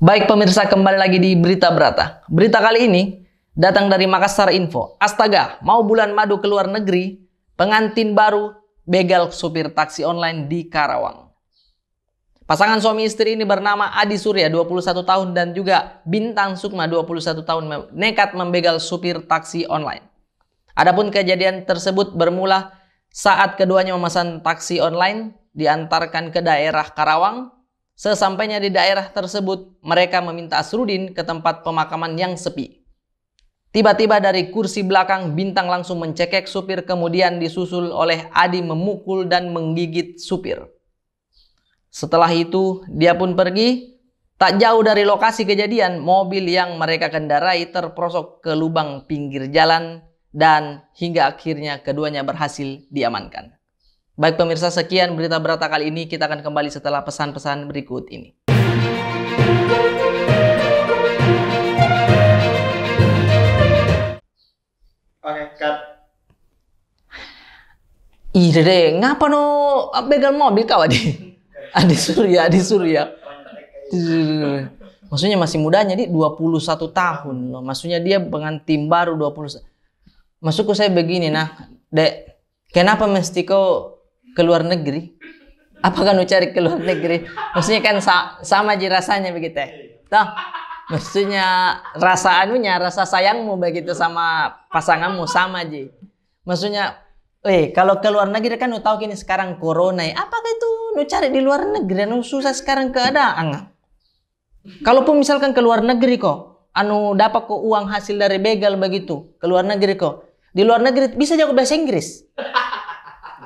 Baik pemirsa, kembali lagi di Berita Brata. Berita kali ini datang dari Makassar Info. Astaga, mau bulan madu ke luar negeri, pengantin baru begal supir taksi online di Karawang. Pasangan suami istri ini bernama Adi Surya, 21 tahun, dan juga Bintang Sukma, 21 tahun, nekat membegal supir taksi online. Adapun kejadian tersebut bermula saat keduanya memesan taksi online diantarkan ke daerah Karawang. Sesampainya di daerah tersebut, mereka meminta Asrudin ke tempat pemakaman yang sepi. Tiba-tiba dari kursi belakang, Bintang langsung mencekek supir, kemudian disusul oleh Adi memukul dan menggigit supir. Setelah itu, dia pun pergi. Tak jauh dari lokasi kejadian, mobil yang mereka kendarai terperosok ke lubang pinggir jalan dan hingga akhirnya keduanya berhasil diamankan. Baik pemirsa, sekian Berita Brata kali ini. Kita akan kembali setelah pesan-pesan berikut ini. Oke, cut. Ih deh, ngapa no begal mobil kau Adi? Adi Surya. Maksudnya masih mudanya, di 21 tahun loh. Maksudnya dia pengantin baru 20. Maksudku saya begini, nah, Dek, kenapa mesti kau ke luar negeri? Apakah nu cari ke luar negeri? Maksudnya kan sama aja rasanya begitu ya. Toh, maksudnya rasa anunya, rasa sayangmu begitu sama pasanganmu sama aja. Maksudnya, kalau ke luar negeri kan nu tahu kini sekarang corona ya. Apakah itu nu cari di luar negeri? Nu susah sekarang keadaan. Kalaupun misalkan ke luar negeri kok, anu dapat kok uang hasil dari begal begitu, ke luar negeri kok. Di luar negeri bisa jago bahasa Inggris.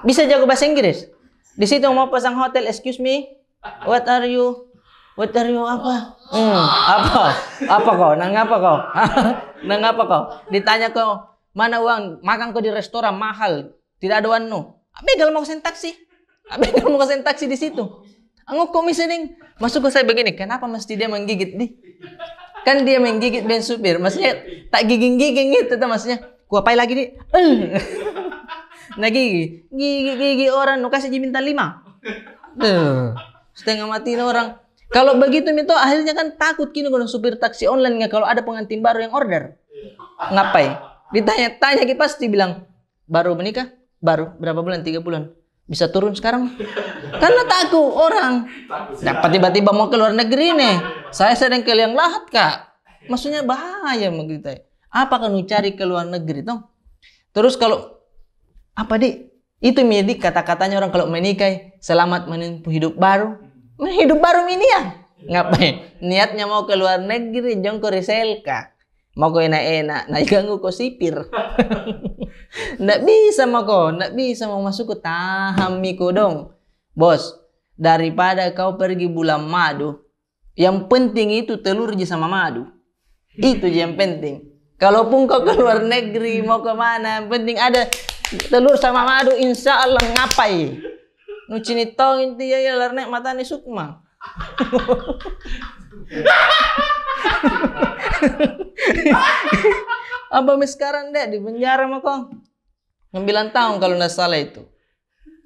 Bisa jago bahasa Inggris. Di situ mau pasang hotel, excuse me, what are you apa? Apa kau? Nang apa kau? Ditanya kau, mana uang? Makan kau di restoran mahal, tidak ada uang. Begal mau sen taksi. Begal mau sen taksi di situ. Angok kau misalnya, masuk ke saya begini, kenapa mesti dia menggigit di? Kan dia menggigit ben supir, maksudnya tak giging-giging itu, maksudnya. Kuapai lagi di? Nah gigi orang, nu kasih minta 5. Setengah mati orang. Kalau begitu itu akhirnya kan takut kini kalau supir taksi online nggak, kalau ada pengantin baru yang order. Ngapain? Ditanya-tanya kita pasti bilang, baru menikah? Baru berapa bulan? 3 bulan. Bisa turun sekarang? Karena takut orang. Dapat tiba-tiba mau ke luar negeri nih. Saya sedang ke liang lahat kak. Maksudnya bahaya begitu. Apa kan cari ke luar negeri toh? Terus kalau apa itu menjadi kata-katanya orang kalau menikah, selamat menempuh hidup baru. Hidup baru ini ya. Ngapain? Niatnya mau ke luar negeri, jongko riselka. Mau kau enak-enak, nah ganggu kau sipir. Nggak bisa mau masuk ke tahamiku dong. Bos, daripada kau pergi bulan madu, yang penting itu telur aja sama madu. Itu aja yang penting. Kalaupun kau ke luar negeri, mau kemana, penting ada telur sama madu, insya Allah ngapai. Nu cinitong inti ya larnek mata ni Sukma. Apa sekarang dek di penjara mah kong 9 tahun kalau nggak salah itu.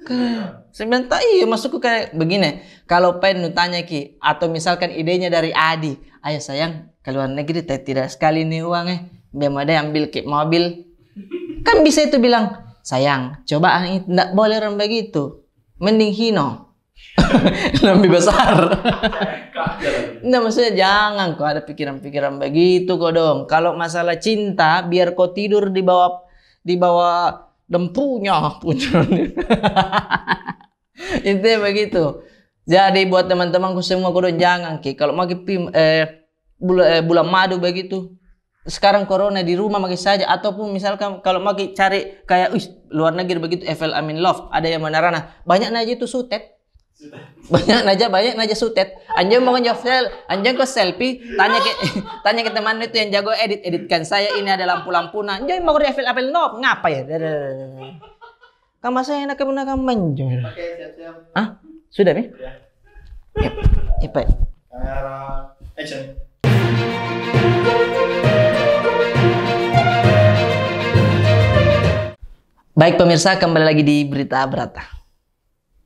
9 tahun iya, masuk ke kayak begini. Kalau pengen tanya ki, atau misalkan idenya dari Adi, ayo sayang ke luar negeri tidak sekali nih uangnya, biar ada ambil ke mobil. Kan bisa itu bilang, sayang coba tidak boleh orang begitu, mending hino. Lebih besar. Nah maksudnya jangan kok ada pikiran-pikiran begitu kok dong. Kalau masalah cinta biar kau tidur di bawah dempunya punya. Intinya begitu. Jadi buat teman-temanku semua kau dong jangan ki. Kalau mau bulan madu begitu. Sekarang corona di rumah maki saja, ataupun misalkan kalau mau cari kayak luar negeri begitu FL Amin Love, ada yang Manarana, banyak aja itu sutet. Banyak aja sutet. Anjing mau ngejofel, anjing ke selfie, tanya ke teman itu yang jago editkan saya ini ada lampu-lampu. Anjing mau ke FL Amin Love, ngapa ya? Kamu saya enak kemunakan menjual. Oke, siap-siap. Ah, sudah nih? Ya. Cepat. Kamera action. Baik pemirsa, kembali lagi di Berita Brata.